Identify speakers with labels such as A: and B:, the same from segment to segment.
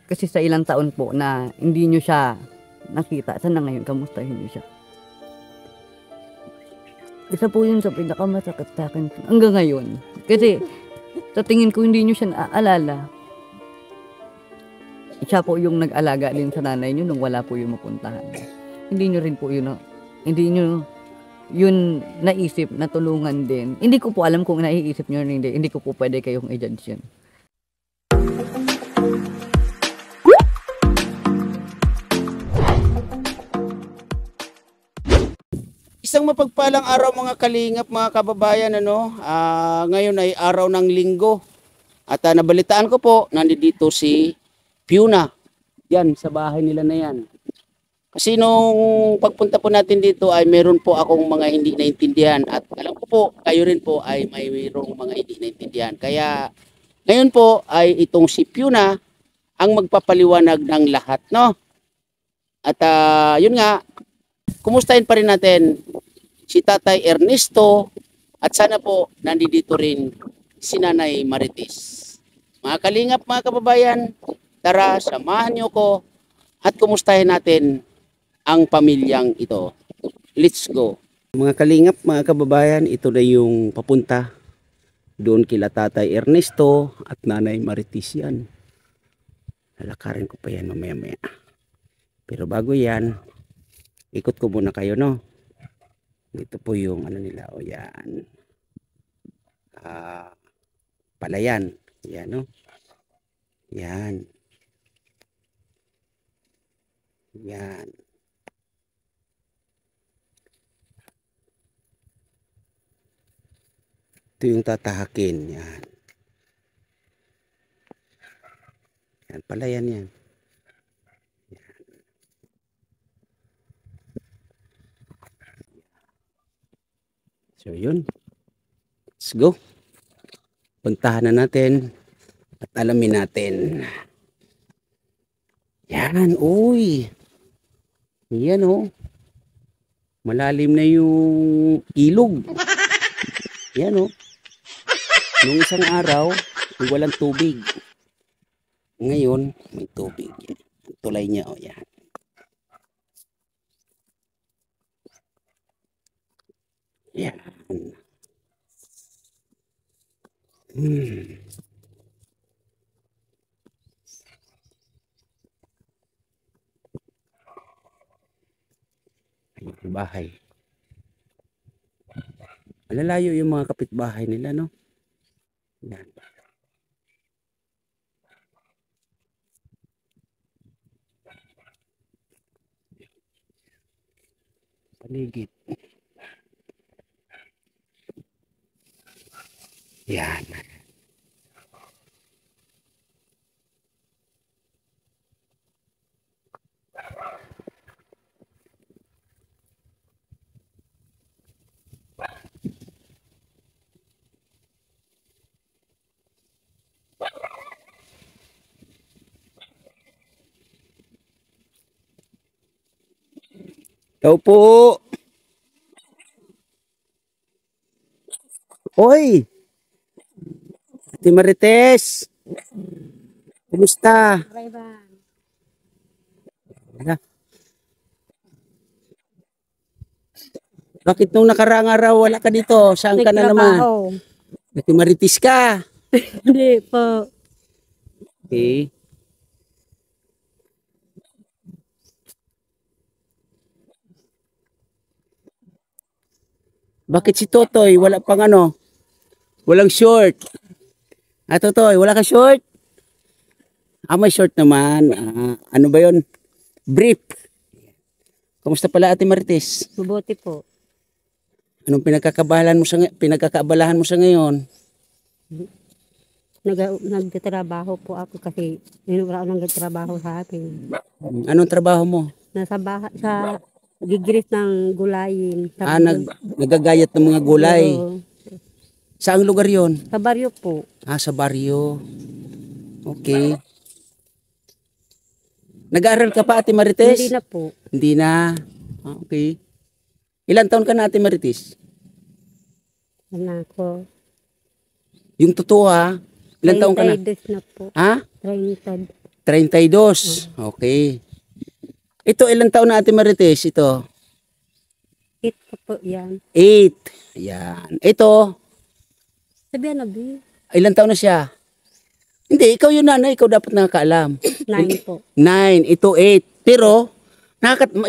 A: Kasi sa ilang taon po na hindi nyo siya nakita, sana ngayon, kamustahin nyo siya. Isa po yun sa pinakamasakit sa akin hanggang ngayon. Kasi sa tingin ko hindi nyo siya naaalala. Siya po yung nag-alaga din sa nanay nyo nung wala po yung mapuntahan. Hindi nyo rin po yun, hindi nyo yun naisip na tulungan din. Hindi ko po alam kung naiisip nyo rin hindi. Hindi ko po pwede kayong i-judge yun.
B: Isang mapagpalang araw mga kalingap, mga kababayan, ngayon ay araw ng linggo. At nabalitaan ko po, nandito si Fiona. Yan, sa bahay nila na yan. Kasi nung pagpunta po natin dito ay meron po akong mga hindi naintindihan. At alam ko po, kayo rin po ay mayroong mga hindi naintindihan. Kaya ngayon po ay itong si Fiona ang magpapaliwanag ng lahat, no? At yun nga, kumustahin pa rin natin si Tatay Ernesto at sana po nandito rin si Nanay Marites. Mga kalingap, mga kababayan, tara samahan niyo ko at kumustahin natin ang pamilyang ito. Let's go. Mga kalingap, mga kababayan, ito na yung papunta doon kila Tatay Ernesto at Nanay Marites yan. Lalakarin ko pa yan mamaya-maya. Pero bago yan, ikot ko muna kayo, no? Ito po yung ano nila, o yan. Palayan. Yan, no? Yan. Yan. Ito yung tatahakin. Yan. Yan, palayan yan. So yun, let's go. Puntahan na natin at alamin natin. Yan, uy. Yan, oh. Malalim na yung ilog. Yan, oh. Nung isang araw, walang tubig. Ngayon, may tubig. Ang tulay niya, oh, yan. Yan. Ayun, bahay. Malalayo yung mga kapitbahay nila, no? Yan. Paligid. Yan. Tao po. Oy. Ate Marites. Kumusta? Bakit nung nakaraang araw wala ka dito? Saan ka na naman? Ate Marites ka?
C: Hindi po.
B: Okay. Bakit si Totoy wala pang ano? Walang short. Totoy, wala ka short? May short naman. Ano ba yon? Brief. Kamusta pala Ate Marites?
C: Mabuti po.
B: Anong pinagkakaabalahan mo sa ngayon?
C: Nagtatrabaho po ako kasi wala akong nagtatrabaho sa akin.
B: Anong trabaho mo?
C: Nasa sa gigiris ng gulayin.
B: Nagagayat ng mga gulay. Saang lugar yon?
C: Sa baryo po.
B: Sa baryo. Okay. Nag-aaral ka pa Ate Marites?
C: Hindi na po.
B: Hindi na. Okay. Ilan taon ka na Ate Marites?
C: Ano ko?
B: Yung totoo ha? Ilan taon ka na?
C: 32 na po.
B: Ha?
C: 30.
B: 32. Okay. Ito, ilang taon na Ate Marites? Ito?
C: Ito po yan.
B: 8. Yan. Ito,
C: Sabihan na, B.
B: ilang taon na siya? Hindi, ikaw yung nanay. Ikaw dapat nakakaalam.
C: 9 po.
B: 9. Ito, 8. Pero,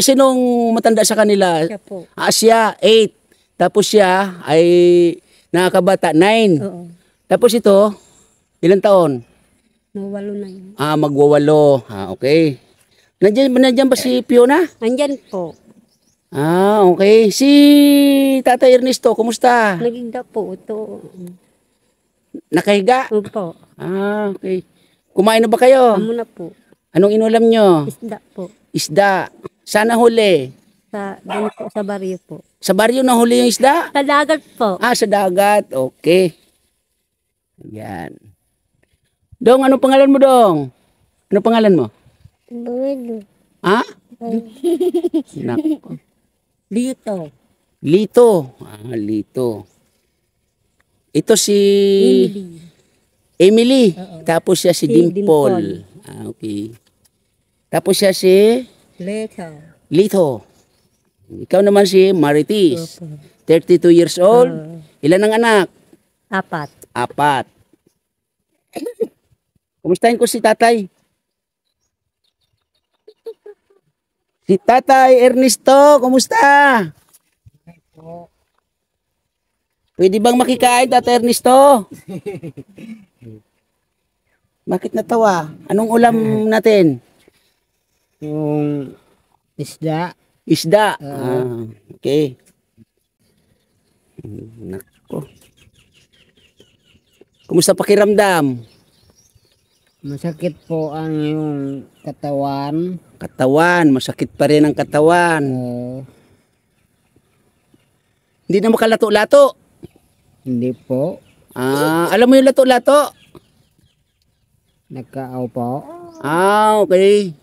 B: sinong matanda sa kanila?
C: Siya po.
B: Siya, 8. Tapos siya ay nakakabata, 9.
C: Oo.
B: Tapos ito, ilang taon?
C: Nawalo na yun.
B: Magwawalo. Okay. Nandiyan ba si Fiona?
C: Andyan po.
B: Okay. Si Tata Ernesto, kumusta?
C: Nagigda po ito.
B: Nakahiga?
C: Opo.
B: Okay. Kumain na ba kayo?
C: Amo na po.
B: Anong inulam nyo?
C: Isda po.
B: Isda. Sana huli.
C: Doon po sa baryo po.
B: Sa baryo na huli yung isda?
C: Sa dagat po.
B: Sa dagat. Okay. Yan. Dong, ano pangalan mo, Dong? Ano pangalan mo?
C: Luwelo.
B: Ha? Nako.
C: Dito.
B: Lito. Lito. Ito si Emily. Tapos siya si Dimple. Okay. Tapos siya si
C: Leto.
B: Lito. Ikaw naman si Marites. 32 years old. Ilan ang anak?
C: 4.
B: 4. Kumustahin ko si tatay? Si Tatay Ernesto, kumusta? Pwede bang makikain, Tatay Ernesto? Bakit natawa? Anong ulam natin?
C: Yung isda.
B: Isda. Okay. Nako. Kumusta pakiramdam?
C: Masakit po ang yung katawan.
B: Katawan, masakit pa rin ang katawan. Hindi na makalato-lato.
C: Hindi po.
B: Alam mo yung lato-lato?
C: Nagkaupo.
B: Okay.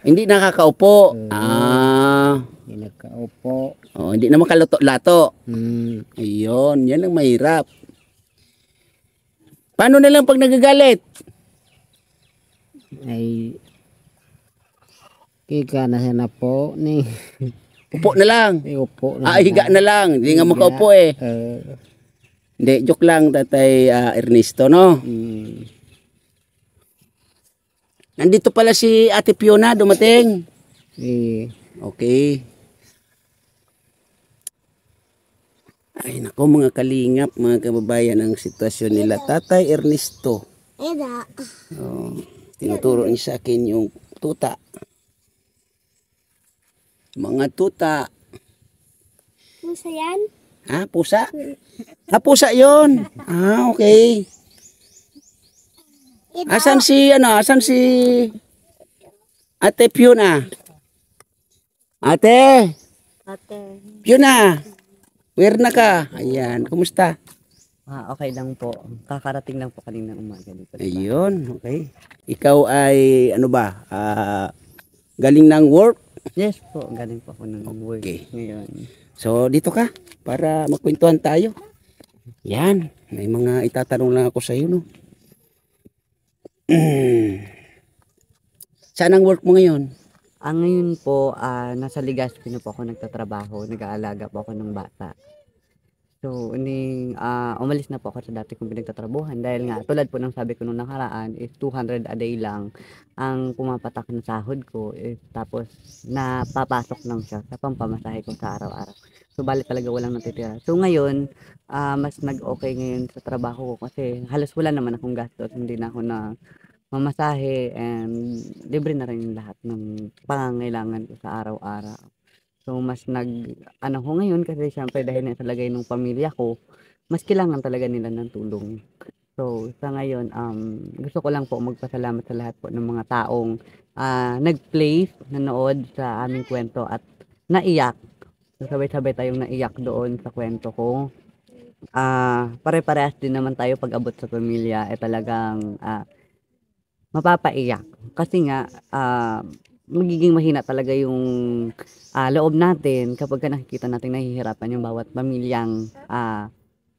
B: Hindi nakakaupo.
C: Hindi nagkaupo.
B: Hindi na makalato-lato.
C: Hmm.
B: Yan ang mahirap. Paano na lang pag nagagalit?
C: Ay kika na siya na po ni
B: Upo na lang.
C: upo na
B: Higa na lang. Hindi nga makaupo eh. Hindi, joke lang, Tatay Ernesto, no? Nandito pala si Ate Fiona, dumating. Okay. Ay, nako mga kalingap, mga kababayan, ang sitwasyon nila. Tatay Ernesto. Tinuturo niya sa akin yung tuta. Mga tuta.
D: Pusa yan?
B: Pusa? Pusa yun. Okay. Asan si Ate Fiona? Ate Fiona, where na ka? Ayan, kumusta?
A: Okay lang po. Kakarating lang po kanina umaga dito.
B: Ayun, okay. Ikaw ay ano ba? Galing ng work?
A: Yes po, galing po ako ng work ngayon.
B: So dito ka para magkwentuhan tayo. Yan, may mga itatanong lang ako sa iyo, no. Saan ang work mo ngayon?
A: Ngayon po, nasa Legazpi na po ako nagtatrabaho. Nag-aalaga po ako ng bata. So, umalis na po ako sa dati kong pinagtatrabuhan dahil nga, tulad po ng sabi ko nung nakaraan, is 200 a day lang ang pumapatak na sahod ko. Tapos, napapasok lang siya sa pampamasahe ko sa araw-araw. So, bali talaga walang natitira. So, ngayon, mas nag-okay ngayon sa trabaho ko kasi halos wala naman akong gastos. Hindi na ako na mamasahe and libre na rin yung lahat ng pangangailangan ko sa araw-araw. So, mas ko ngayon kasi syempre dahil nasa lagay ng pamilya ko, mas kailangan talaga nila ng tulong. So, sa ngayon, gusto ko lang po magpasalamat sa lahat po ng mga taong nag-play, nanood sa aming kwento at naiyak. So, sabay-sabay tayong naiyak doon sa kwento ko. Pare-parehas din naman tayo pag abot sa pamilya, talagang mapapaiyak. Kasi nga, magiging mahina talaga yung loob natin kapag nakikita natin nahihirapan yung bawat pamilyang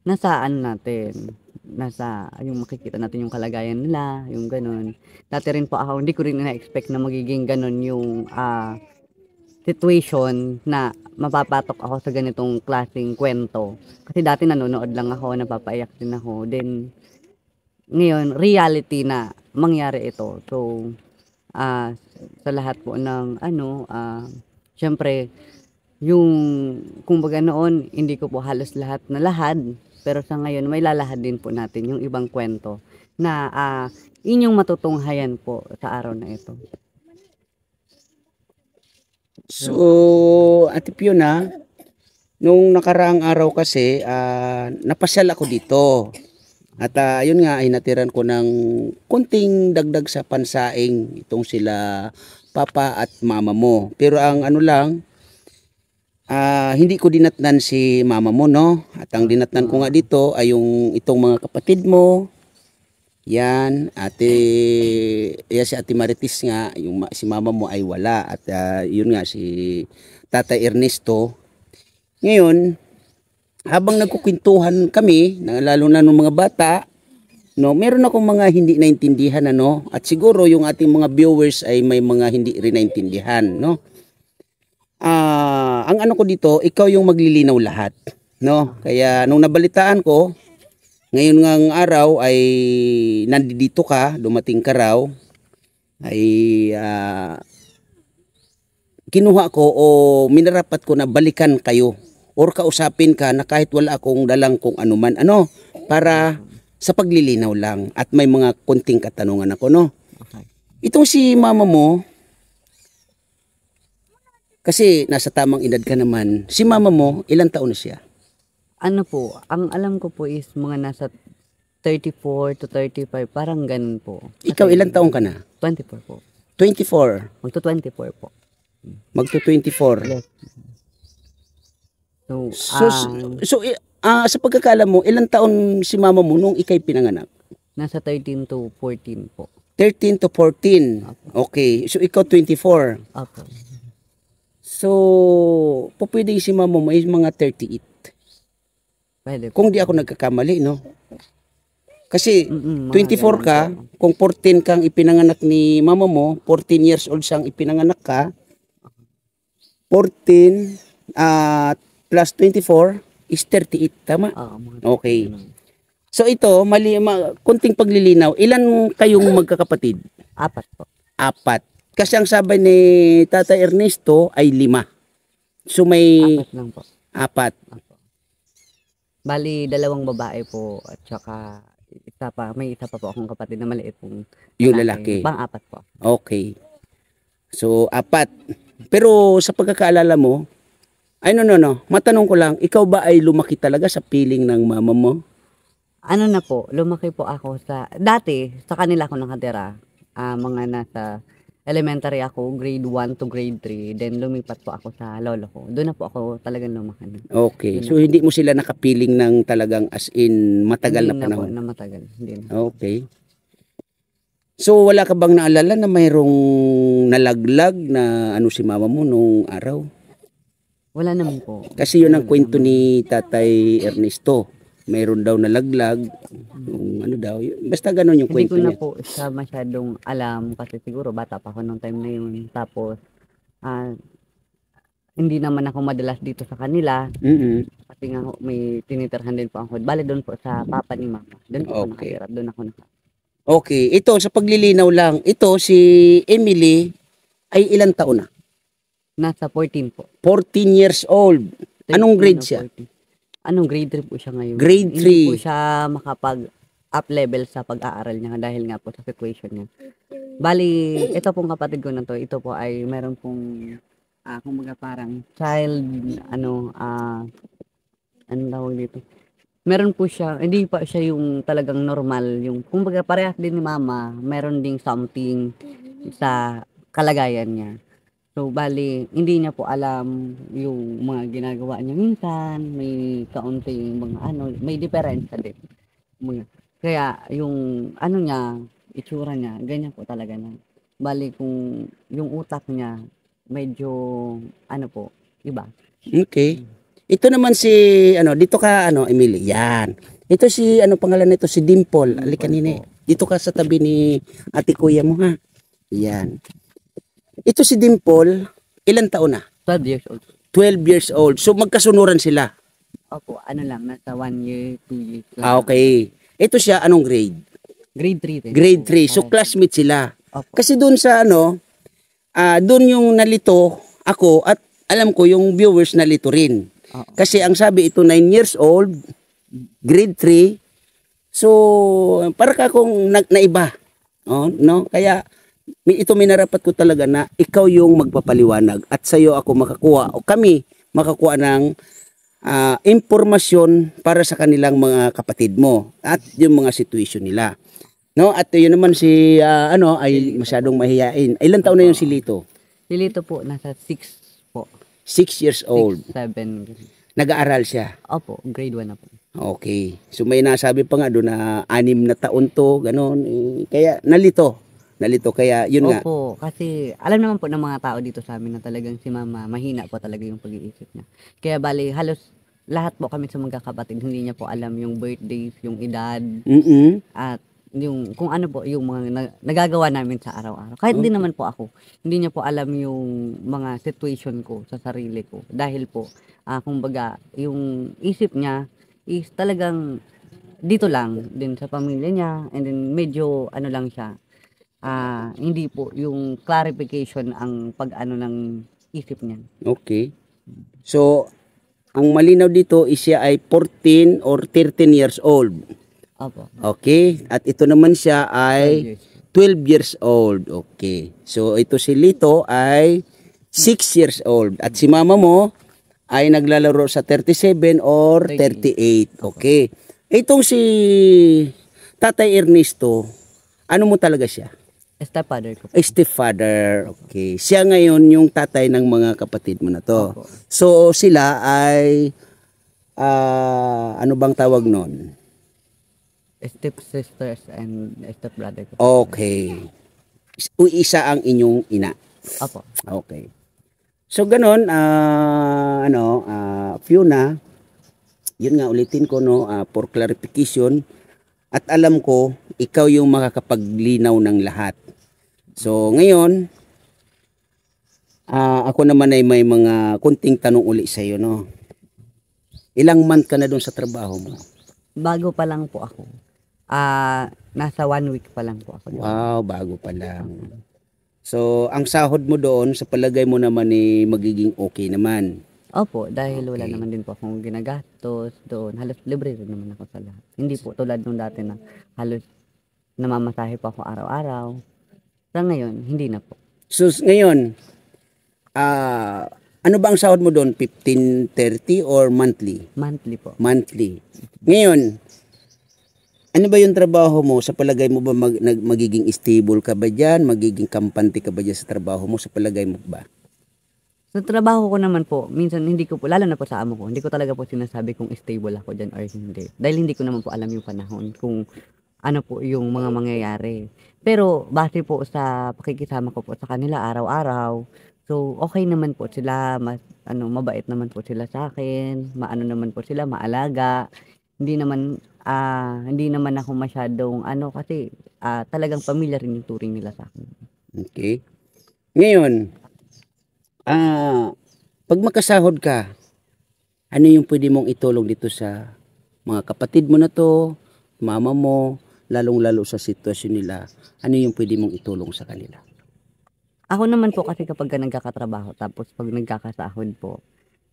A: nasa natin. nasa yung makikita natin yung kalagayan nila, yung gano'n. Dati rin po ako, hindi ko rin na-expect na magiging gano'n yung situation na mapapatok ako sa ganitong klaseng kwento. Kasi dati nanonood lang ako, napapaiyak din ako. Then, ngayon, reality na mangyari ito. So, sa lahat po ng syempre, yung kumbaga noon, hindi ko po halos lahat nalahad. Pero sa ngayon, may lalahad din po natin yung ibang kwento na inyong matutunghayan po sa araw na ito.
B: So, Ate Fiona, nung nakaraang araw kasi, napasyal ako dito. At yun nga, ay natiran ko ng kunting dagdag sa pansaing itong sila papa at mama mo. Pero ang ano lang, hindi ko dinatnan si mama mo, no? At ang dinatnan ko nga dito ay yung itong mga kapatid mo. Yan, yan si Ate Marites nga, si mama mo ay wala. At yun nga, si Tatay Ernesto. Ngayon, habang nagkukwentuhan kami, lalo na ng mga bata, no, meron akong mga hindi naintindihan, ano, at siguro yung ating mga viewers ay may mga hindi rin naintindihan, no. Ang ano ko dito, ikaw yung maglilinaw lahat, no. Kaya nung nabalitaan ko, ngayon ngang araw ay nandito ka, dumating ka raw, ay kinuha ko o minarapat ko na balikan kayo or kausapin ka na kahit wala akong dalang kung anuman, ano, para sa paglilinaw lang at may mga konting katanungan ako, no. Itong si mama mo, kasi nasa tamang edad ka naman, si mama mo, ilang taon na siya?
A: Ano po, ang alam ko po is mga nasa 34 to 35, parang ganun po.
B: Ikaw ilang taon ka na?
A: 24 po.
B: 24.
A: Magto 24 po.
B: Magto 24.
A: Yes.
B: So, sa pagkakala mo, ilang taon si mama mo nung ikay pinanganak?
A: Nasa 13 to 14 po.
B: 13 to 14. Okay. So, ikaw 24.
A: Opo.
B: So, pwede si mama mo is mga 38.
A: Pwede po.
B: Kung di ako nagkakamali, no? Kasi 24
A: mga
B: ka, kung 14 kang ipinanganak ni mama mo, 14 years old siyang ipinanganak ka, 14 plus 24 is 38, tama?
A: Mga
B: Okay. So ito, kunting paglilinaw, ilan kayong magkakapatid?
A: 4 po.
B: 4. Kasi ang sabi ni Tata Ernesto ay 5. So may
A: 4 lang po.
B: 4.
A: Opo. Bali, 2 babae po at saka may isa pa po akong kapatid na maliit pong
B: Yung lalaki.
A: Pang-4 po.
B: Okay. So 4. Pero sa pagkakaalala mo, ay no. Matanong ko lang, ikaw ba ay lumaki talaga sa piling ng mama mo?
A: Ano na po, lumaki po ako dati, sa kanila ako nakatira. Mga nasa elementary ako, grade 1 to grade 3. Then lumipat po ako sa lolo ko. Doon na po ako talagang lumaki na.
B: Okay. So hindi mo sila nakapiling ng talagang as in matagal na panahon?
A: Hindi na po, na matagal. Hindi na.
B: Okay. So wala ka bang naalala na mayroong nalaglag na ano si mama mo nung araw?
A: Wala naman po.
B: Kasi yun ang kwento ni Tatay Ernesto. Mayroon daw nalaglag. Ano daw. Basta ganun yung
A: Hindi
B: kwento
A: ko na
B: niya.
A: po siya masyadong alam kasi siguro bata pa ako nung time na yun. Tapos, hindi naman ako madalas dito sa kanila. Kasi nga may tinitirhan din po ako. Bale doon po sa papa ni mama. Doon po ako
B: Okay.
A: nakatira. Doon ako nakatira.
B: Okay. Ito, sa paglilinaw lang. Ito, si Emily ay ilang taon na?
A: Nasa 14 po.
B: 14 years old. Anong
A: 13
B: grade
A: o
B: siya?
A: 14. Anong grade 3 po siya ngayon?
B: Grade
A: Hindi po
B: 3.
A: siya makapag-up level sa pag-aaral niya dahil nga po sa situation niya. Bali, ito pong kapatid ko na to, ito po ay meron pong, kumbaga parang child, ano tawag dito? Meron po siya, hindi pa siya yung talagang normal, yung kumbaga parehas din ni mama, meron ding something sa kalagayan niya. So, bali, hindi niya po alam yung mga ginagawa niya minsan, may kaunting mga may diferensya din. Kaya, yung niya, itsura niya, ganyan po talaga na. Bali, kung yung utak niya, medyo, iba.
B: Okay. Ito naman si, dito ka, Emily. Yan. Ito si, ano pangalan nito? Si Dimple.
A: Dimple
B: Halika nini.
A: po.
B: Dito ka sa tabi ni ate kuya mo ha. Yan. Ito si Dimple, ilan taon na?
A: 12 years old.
B: 12 years old. So magkasunuran sila.
A: Opo, ano lang, nasa 1 year, 2 years. lang.
B: Okay. Ito siya, anong grade?
A: Grade 3 din.
B: Grade 3. So
A: Parang-
B: classmate sila.
A: Opo.
B: Kasi doon sa ano, doon yung nalito ako at alam ko yung viewers nalito rin.
A: Oo.
B: Kasi ang sabi ito 9 years old, grade 3. So para ka kung naiba. Oh, no? Kaya ito minarapat ko talaga na ikaw yung magpapaliwanag at sa iyo ako makakuha o kami makakuha ng impormasyon para sa kanilang mga kapatid mo at yung mga situation nila. No, at yun naman si ay masyadong mahiyain. Ilan taon na yung si Lito?
A: Si Lito po, nasa 6 po.
B: 6 years old.
A: 7.
B: Nag-aaral siya.
A: Opo, grade 1 na po.
B: Okay. So may nasabi pa nga doon na 6 na taon to, gano'n. Kaya nalito. Kaya yun nga.
A: Opo, kasi alam naman po ng mga tao dito sa amin na talagang si mama, mahina po talaga yung pag-iisip niya. Kaya bali, halos lahat po kami sa magkakapatid, hindi niya po alam yung birthdays, yung edad,
B: Mm-mm.
A: at yung kung ano po yung mga nagagawa namin sa araw-araw. Kahit din naman po ako, hindi niya po alam yung mga situation ko sa sarili ko. Dahil po, kumbaga, yung isip niya is talagang dito lang din sa pamilya niya, and then medyo ano lang siya, hindi po yung clarification ang pag-ano ng isip niya.
B: Okay. So, ang malinaw dito is siya ay 14 or 13 years old.
A: Opo.
B: Okay. At ito naman siya
A: 12
B: ay
A: years.
B: 12 years old. Okay. So, ito si Lito ay 6 years old. At si mama mo ay naglalaro sa 37 or 38. Okay. Itong si Tatay Ernesto, ano mo talaga siya?
A: Stepfather ko po.
B: Stepfather. Okay. Siya ngayon yung tatay ng mga kapatid mo na to.
A: Opo.
B: So, sila ay ano bang tawag nun?
A: Stepsisters and stepbrother ko.
B: Okay. Isa ang inyong ina.
A: Opo.
B: Okay. So ganon Fiona, yun nga ulitin ko no for clarification at alam ko ikaw yung makakapaglinaw ng lahat. So ngayon ako naman ay may mga kunting tanong uli sa iyo no. Ilang month ka na doon sa trabaho mo?
A: Bago pa lang po ako. Nasa 1 week pa lang po ako.
B: Wow, bago pa lang. So, ang sahod mo doon, sa palagay mo naman magiging okay naman.
A: Opo, dahil wala
B: Okay.
A: naman din po akong ginagastos doon. Halos libre rin naman ako sa lahat. Hindi po tulad nung dati na halos namamasahe po ako araw-araw. Sa ngayon, hindi na po.
B: So, ngayon, ano ba ang sahod mo doon? 15.30 or monthly?
A: Monthly po.
B: Monthly. Ngayon, ano ba yung trabaho mo? Sa palagay mo ba magiging stable ka ba dyan? Magiging kampante ka ba dyan sa trabaho mo? Sa palagay mo ba?
A: Sa trabaho ko naman po, minsan hindi ko po, lalo na po sa amo ko, hindi ko talaga po sinasabi kung stable ako dyan or hindi. Dahil hindi ko naman po alam yung panahon kung ano po yung mga mangyayari. Pero base po sa pakikisama ko po sa kanila araw-araw, so okay naman po sila, mabait naman po sila sa akin, maano naman po sila, maalaga. Hindi naman ako masyadong kasi talagang pamilya rin yung turing nila sa akin.
B: Okay. Ngayon, pag makasahod ka, ano yung pwede mong itulong dito sa mga kapatid mo na to, mama mo, lalong-lalo sa sitwasyon nila, ano yung pwede mong itulong sa kanila?
A: Ako naman po kasi kapag nagkakatrabaho, tapos pag nagkakasahod po,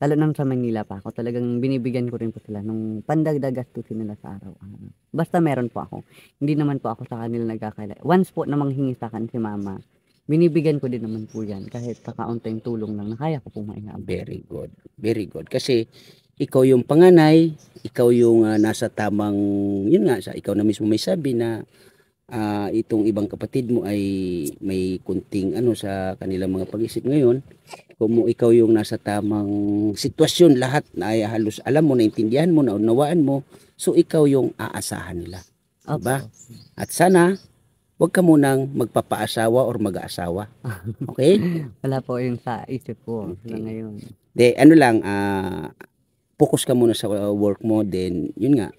A: lalo na sa Manila pa ako, talagang binibigyan ko rin po sila nung pandagdag gastusin nila sa araw-araw. Basta meron po ako. Hindi naman po ako sa kanila nagkakaila. Once po na manghingi sa akin si mama, binibigyan ko din naman po yan. Kahit kakaunting tulong lang na kaya ko po maingaabot.
B: Very good. Very good. Kasi ikaw yung panganay, ikaw yung nasa tamang, yun nga, ikaw na mismo may sabi na itong ibang kapatid mo ay may kunting sa kanilang mga pag-isip ngayon. Kung ikaw yung nasa tamang sitwasyon, lahat na ay halos alam mo, naintindihan mo, naunawaan mo, so ikaw yung aasahan nila.
A: Opo.
B: Diba? At sana, wag ka munang magpapaasawa or mag-aasawa. Okay?
A: Wala po yun sa isip ko
B: Okay.
A: ngayon.
B: Focus ka muna sa work mo, then yun nga,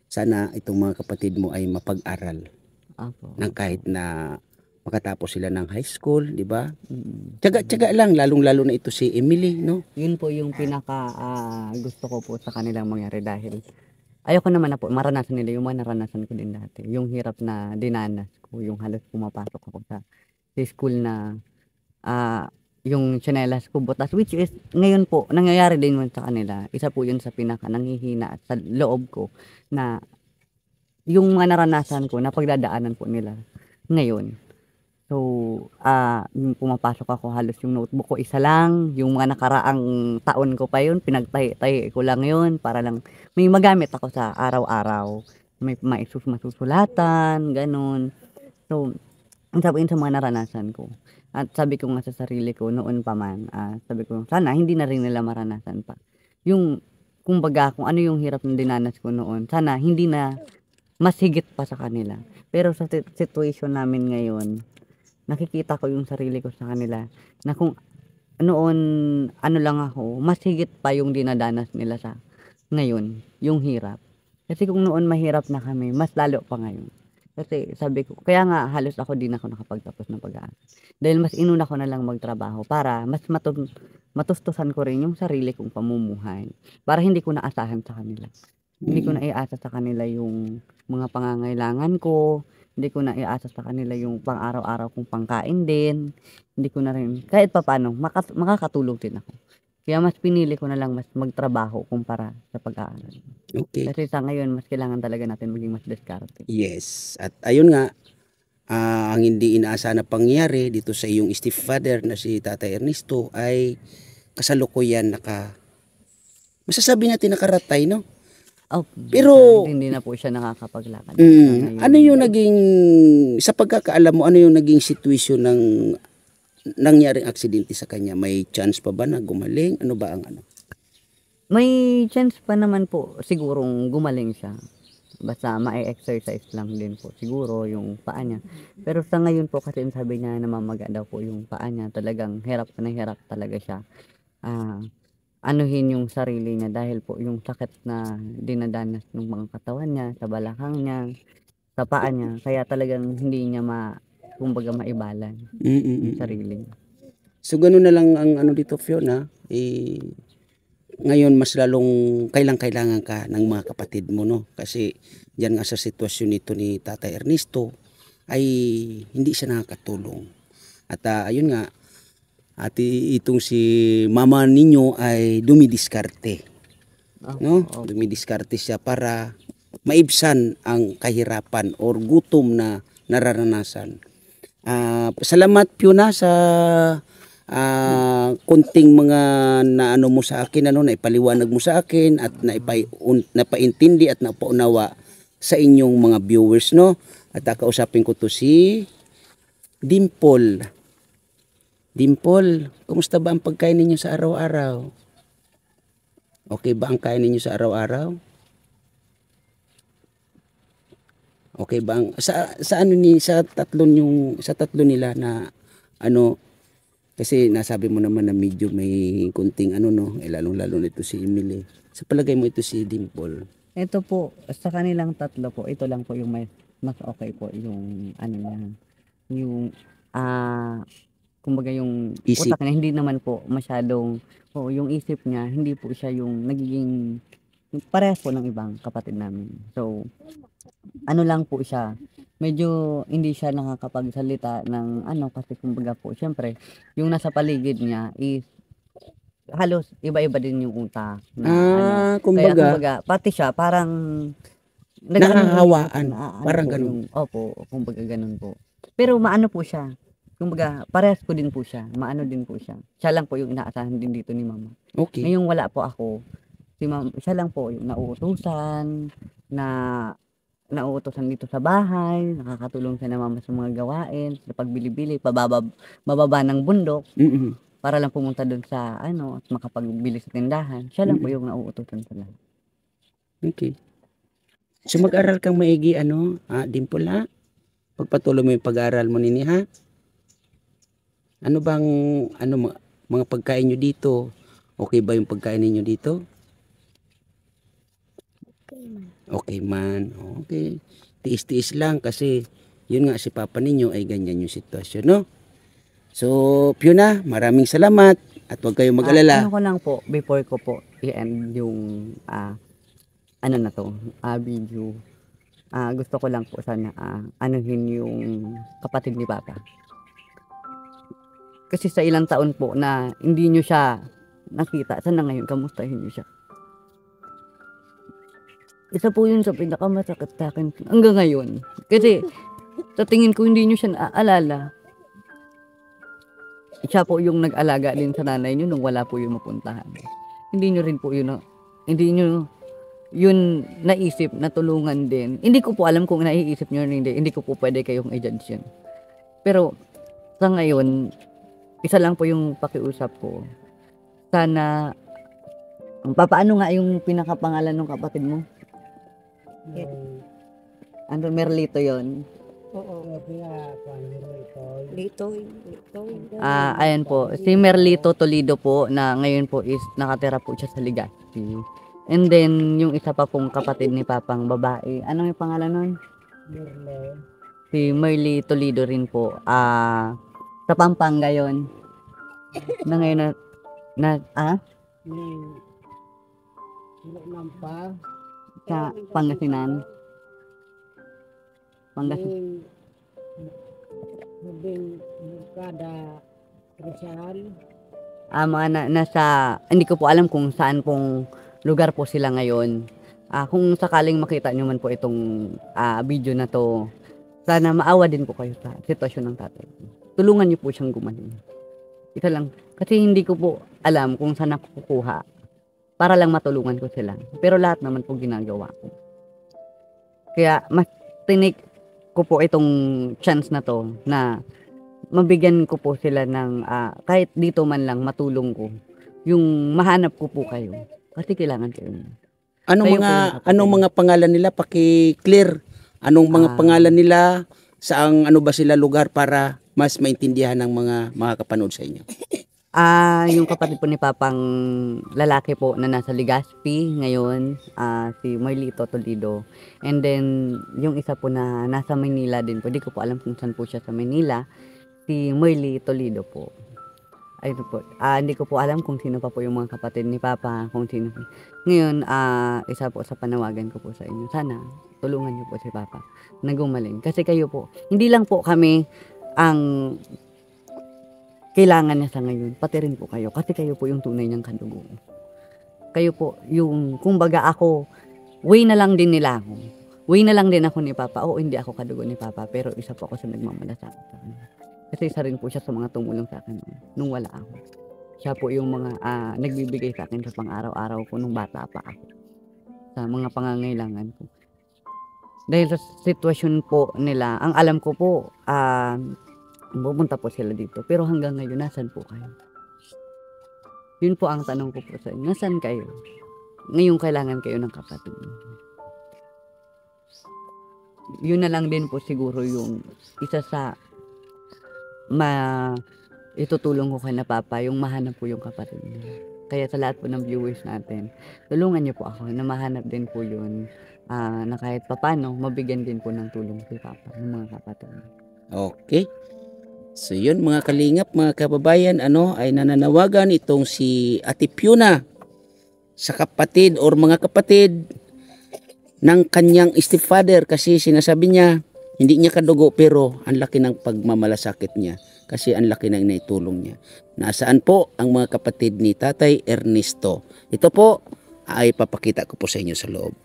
B: sana itong mga kapatid mo ay mapag-aral
A: Apo.
B: ng kahit na makatapos sila ng high school, di ba?
A: Mm.
B: Tiyaga-tiyaga lang, lalong-lalo na ito si Emily, no?
A: Yun po yung pinaka gusto ko po sa kanilang mangyari dahil ayoko naman na po maranasan nila yung mga naranasan ko din dati. Yung hirap na dinanas ko, yung halos pumapasok ako sa school na yung tsinelas ko butas, which is ngayon po nangyayari din yun sa kanila. Isa po yun sa pinaka nanghihina at sa loob ko na yung mga naranasan ko na pagdadaanan po nila ngayon. So, yung pumapasok ako halos yung notebook ko isa lang, yung mga nakaraang taon ko pa yun, pinagtahi-tahi ko lang yun para lang may magamit ako sa araw-araw. May masusulatan, ganun. So, ang sabi yun sa mga naranasan ko. At sabi ko nga sa sarili ko noon pa man, sabi ko sana hindi na rin nila maranasan pa. Yung, kumbaga kung ano yung hirap na dinanas ko noon, sana hindi na mas higit pa sa kanila. Pero sa situation namin ngayon, nakikita ko yung sarili ko sa kanila na kung noon ano lang ako, mas higit pa yung dinadanas nila sa ngayon, yung hirap. Kasi kung noon mahirap na kami, mas lalo pa ngayon. Kasi sabi ko, kaya nga halos ako din ako nakapagtapos ng pag-aaral. Dahil mas inuna ko na lang magtrabaho para mas matustusan ko rin yung sarili kong pamumuhay. Para hindi ko naasahan sa kanila. Hindi ko na iasa sa kanila yung mga pangangailangan ko. Hindi ko na iasa sa kanila yung pang-araw-araw kong pangkain din. Hindi ko na rin, kahit pa paano, makakatulog din ako. Kaya mas pinili ko na lang mas magtrabaho kumpara sa pag-aaral.
B: Okay.
A: Kasi sa ngayon, mas kailangan talaga natin maging mas diskarte.
B: Yes. At ayun nga, ang hindi inaasahan na pangyayari dito sa iyong stepfather na si Tatay Ernesto ay kasalukuyan masasabi natin nakaratay, no?
A: Oh,
B: Pero-
A: hindi na po siya nakakapaglakad.
B: Ano yung naging, sa pagkakaalam mo, ano yung naging sitwasyon ng nangyaring aksidente sa kanya? May chance pa ba na gumaling? Ano ba ang ano?
A: May chance pa naman po sigurong gumaling siya. Basta ma-exercise lang din po siguro yung paa niya. Pero sa ngayon po kasi sabi niya namamaga daw po yung paa niya. Talagang hirap na hirap talaga siya. Anuhin yung sarili niya dahil po yung sakit na dinadanas ng mga katawan niya, sa balakang niya, sa paa niya. Kaya talagang hindi niya kumbaga maibalan yung sarili niya.
B: So ganoon na lang ang ano dito, Fiona. Ngayon mas lalong kailangan ka ng mga kapatid mo, no? Kasi diyan nga sa sitwasyon nito ni Tatay Ernesto ay hindi siya nakakatulong. At ayun nga, at itong si mama ninyo ay dumidiskarte. No? Dumidiskarte siya para maibsan ang kahirapan or gutom na nararanasan. Salamat Fiona sa kunting mga naano mo sa akin, naipaliwanag mo sa akin at napaintindi at napaunawa sa inyong mga viewers, no? At kausapin ko to si Dimple. Dimple, kumusta ba ang pagkain ninyo sa araw-araw? Okay ba ang kain ninyo sa araw-araw? Okay ba ang sa tatlo nila na ano, kasi nasabi mo naman na medyo may kunting lalong-lalo nito si Emily. Sa palagay mo ito si Dimple?
A: Ito po, sa kanilang tatlo po, ito lang po yung mas okay po yung niya, yung kumbaga yung
B: Isip.
A: utak niya hindi naman po masyadong yung isip niya hindi po siya yung nagiging parehas po ng ibang kapatid namin. So ano lang po siya, medyo hindi siya nakakapagsalita ng kasi kumbaga po syempre yung nasa paligid niya is halos iba-iba din yung utak na kaya kumbaga pati siya parang
B: nakakahawaan, parang ganun.
A: Opo, kumbaga ganun po. Pero maano po siya. Kumbaga, parehas ko din po siya. Maano din po siya. Siya lang po yung inaasahan din dito ni mama.
B: Okay.
A: Ngayong wala po ako, siya lang po yung nauutusan, nauutusan dito sa bahay, nakakatulong siya na mama sa mga gawain, sa pagbili-bili, bababa ng bundok, para lang pumunta doon sa at makapagbili sa tindahan. Siya lang po yung nauutusan sa lahat.
B: Okay. So mag-aral kang maigi, Dimple, ha? Pagpatuloy mo yung pag-aaral mo nini, ha? Ano bang mga pagkain nyo dito? Okay ba yung pagkain ninyo dito?
D: Okay man.
B: Okay man. Okay. Tiis-tiis lang kasi yun nga si Papa ninyo ay ganyan yung sitwasyon, no? So, Fiona, maraming salamat at huwag kayong mag-alala.
A: Ano ko lang po, before ko po i-end yung ano na to, video. Gusto ko lang po sana anuhin yung kapatid ni Papa. Kasi sa ilang taon po na hindi nyo siya nakita, sana ngayon kamustahin nyo siya. Isa po yun sa pinakamasakit sa akin hanggang ngayon. Kasi sa tingin ko hindi nyo siya naaalala. Siya po yung nag-alaga din sa nanay nyo nung wala po yung mapuntahan. Hindi nyo rin po yun, hindi nyo yun naisip na tulungan din. Hindi ko po alam kung naiisip nyo rin, hindi ko po pwede kayong i-judge yun. Pero sa ngayon, isa lang po yung pakiusap ko. Sana, papaano nga yung pinakapangalan ng kapatid mo? Ano, Merlito yon.
C: Oo. Lito.
A: Ayan po, si Merlito Toledo po na ngayon po is nakatira po siya sa Legazpi. And then, yung isa pa pong kapatid ni Papang babae, ano yung pangalan nun? Si Merly Toledo rin po. Sa Pampanga yun. Na ngayon sa Pangasinan. Nasa, hindi ko po alam kung saan pong lugar po sila ngayon. Kung sakaling makita nyo man po itong video na to, sana maawa din po kayo sa sitwasyon ng tatay. Tulungan nyo po siyang gumaling. Ito lang. Kasi hindi ko po alam kung saan ako kukuha para lang matulungan ko sila. Pero lahat naman po ginagawa ko. Kaya mas tinik ko po itong chance na to na mabigyan ko po sila ng kahit dito man lang matulong ko. Yung mahanap ko po kayo. Kasi kailangan kayo.
B: Anong mga pangalan nila? Paki-clear. Anong mga pangalan nila? Saang ano ba sila lugar para mas maintindihan ng mga makakapanood sa inyo?
A: Yung kapatid po ni Papang lalaki po na nasa Legazpi ngayon, si Merlito Toledo. And then, yung isa po na nasa Manila din po. Di ko po alam kung saan po siya sa Manila. Si Merly Toledo po. Ayun po. Hindi ko po alam kung sino pa po yung mga kapatid ni Papa. Kung sino po. Ngayon, isa po sa panawagan ko po sa inyo. Sana, tulungan niyo po si Papa na gumaling. Kasi kayo po, hindi lang po kami ang kailangan niya sa ngayon, pati rin po kayo. Kasi kayo po yung tunay niyang kadugo. Kayo po yung, kumbaga ako, way na lang din nila ako. Way na lang din ako ni Papa. Oo, hindi ako kadugo ni Papa, pero isa po ako sa nagmamalasakit sa kanya. Kasi isa rin po siya sa mga tumulong sa akin nung wala ako. Siya po yung mga nagbibigay sa akin sa pang-araw-araw ko nung bata pa ako. Sa mga pangangailangan ko. Dahil sa sitwasyon po nila, ang alam ko po, pupunta po sila dito. Pero hanggang ngayon, nasan po kayo? Yun po ang tanong ko po sa inyo. Nasan kayo? Ngayong kailangan kayo ng kapatid. Yun na lang din po siguro yung isa sa itutulong ko kay na Papa, yung mahanap po yung kapatid niya. Kaya sa lahat po ng viewers natin, tulungan niyo po ako na mahanap din po yun, na kahit papano, mabigyan din po ng tulong si Papa, ng mga kapatid.
B: Okay. So yun mga kalingap, mga kababayan, ay nananawagan itong si Ate Fiona sa kapatid or mga kapatid ng kanyang stepfather kasi sinasabi niya, hindi niya kadugo pero ang laki ng pagmamalasakit niya kasi ang laki ng naitulong niya. Nasaan po ang mga kapatid ni Tatay Ernesto? Ito po ay papakita ko po sa inyo sa loob.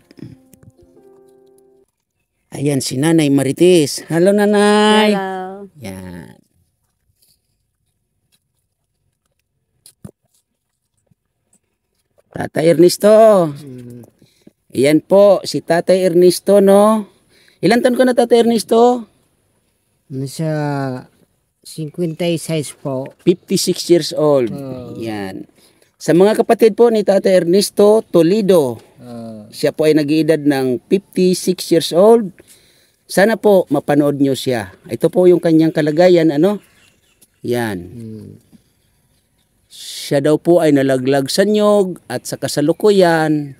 B: Ayan si Nanay Marites. Hello Nanay.
C: Hello.
B: Yan. Tatay Ernesto. Ayan po si Tatay Ernesto, no? Ilan taon ka na, Tatay Ernesto?
E: Nasa 56 po.
B: 56 years old. Yan. Sa mga kapatid po ni Tatay Ernesto Toledo, siya po ay nag-iedad ng 56 years old. Sana po mapanood nyo siya. Ito po yung kanyang kalagayan, Yan. Siya daw po ay nalaglag sa nyog at sa kasalukuyan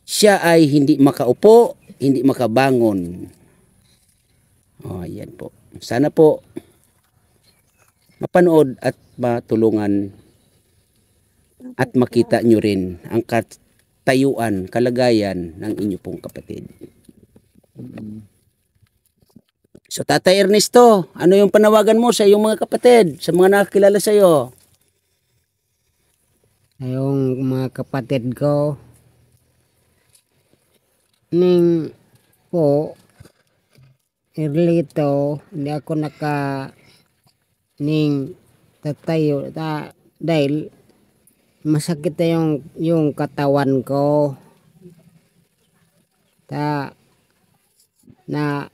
B: siya ay hindi makaupo, hindi makabangon. Ayan po. Sana po mapanood at matulungan at makita nyo rin ang katayuan, kalagayan ng inyo pong kapatid. So Tatay Ernesto, ano yung panawagan mo sa iyong mga kapatid, sa mga nakakilala sa iyo?
C: Yung mga kapatid ko, ning po, Erlito, hindi ako ning tatayo, dahil masakit na yung katawan ko. Na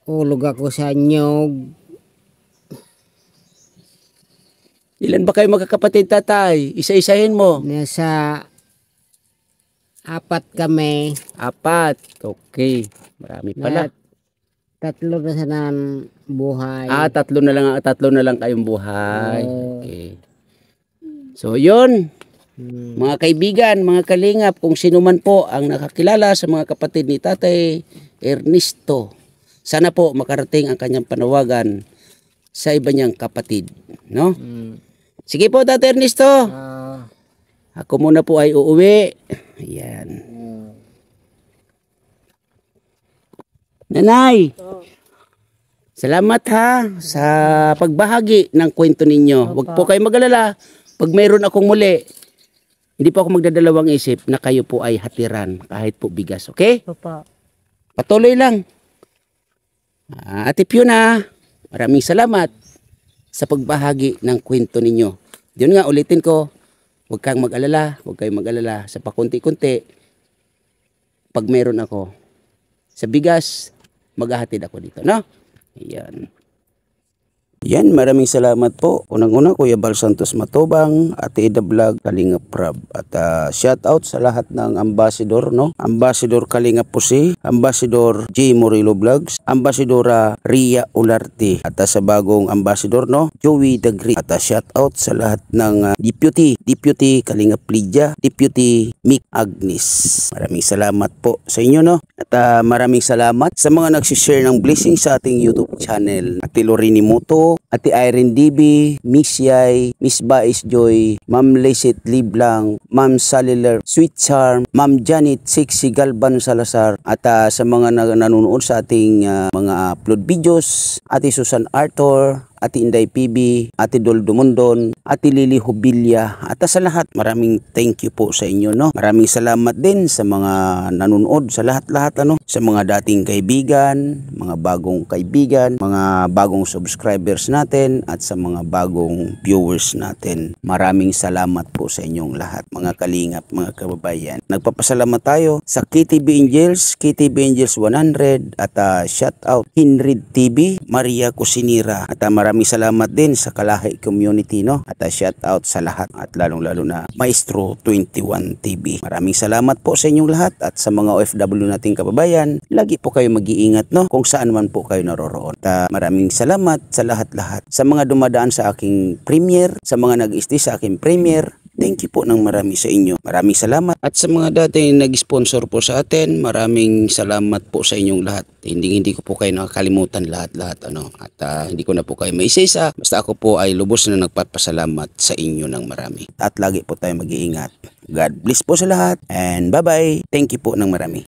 C: ulog ako sa nyog.
B: Ilan ba kayo magkakapatid, tatay? Isa-isahin mo.
C: Nasa 4 kami.
B: 4. Okay. Marami pala.
C: Na 3 na sanang buhay.
B: 3 na lang kayong buhay.
C: Oo.
B: Okay. So, yun. Mga kaibigan, mga kalingap, kung sino man po ang nakakilala sa mga kapatid ni Tatay Ernesto, sana po makarating ang kanyang panawagan sa iba niyang kapatid. No? Sige po, Tatay Ernesto. Ako muna po ay uuwi. Ayan. Nanay, salamat ha sa pagbahagi ng kwento ninyo. Huwag po kayo mag-alala. Pag mayroon akong muli, hindi po ako magdadalawang isip na kayo po ay hatiran kahit po bigas. Okay?
C: Papa.
B: Patuloy lang. Ate Fiona, maraming salamat sa pagbahagi ng kwento ninyo. Yun nga, ulitin ko, huwag kang mag-alala, huwag kayong mag-alala. Sa pakunti-kunti, pag mayroon ako sa bigas, maghahatid ako dito, no? Ayan. Yan, maraming salamat po. Unang-una, Kuya Bal Santos Matubang, Ate Ida Vlog, Kalingap Prab. At shout out sa lahat ng ambassador, no? Ambassador Kalingap Pusi, Ambassador J. Morillo Vlogs, Ambassadora Ria Ularte. At sa bagong ambassador, no? Joey the Great. At shout out sa lahat ng Deputy Kalingap Lydia, Deputy Mick Agnes. Maraming salamat po sa inyo, no? At maraming salamat sa mga nagsishare ng blessing sa ating YouTube channel. Ate Lorini Moto, Ate Irene DB, Miss Yay, Miss Bais Joy, Ma'am Lesit Liblang, Ma'am Saliler Sweet Charm, Ma'am Janet Sexy Galban Salazar, at sa mga nanonood sa ating mga upload videos, Ate Susan Arthur, Ate Inday PB, Ate Doldo Mondon, Ate Lily Hubilia, at sa lahat, maraming thank you po sa inyo, no? Maraming salamat din sa mga nanonood, sa lahat-lahat, ano? Sa mga dating kaibigan, mga bagong kaibigan, mga bagong subscribers natin, at sa mga bagong viewers natin. Maraming salamat po sa inyong lahat, mga kalingap, mga kababayan. Nagpapasalamat tayo sa KTV Angels, KTV Angels 100, at shout out Hinrid TV, Maria Cusinira, at maraming salamat din sa Kalahi Community, no? At shout out sa lahat, at lalong-lalo na Maestro 21 TV. Maraming salamat po sa inyong lahat, at sa mga OFW nating kababayan, lagi po kayo mag-iingat, no? Kung saan man po kayo naroroon. At maraming salamat sa lahat-lahat. Sa mga dumadaan sa aking premiere, sa mga nag-stay sa aking premiere, thank you po ng marami sa inyo. Maraming salamat. At sa mga dating nag-sponsor po sa atin, maraming salamat po sa inyong lahat. Hindi ko po kayo nakakalimutan lahat-lahat, ano. At hindi ko na po kayo maisa-isa. Basta ako po ay lubos na nagpapasalamat sa inyo ng marami. At lagi po tayo mag-iingat. God bless po sa lahat. And bye-bye. Thank you po ng marami.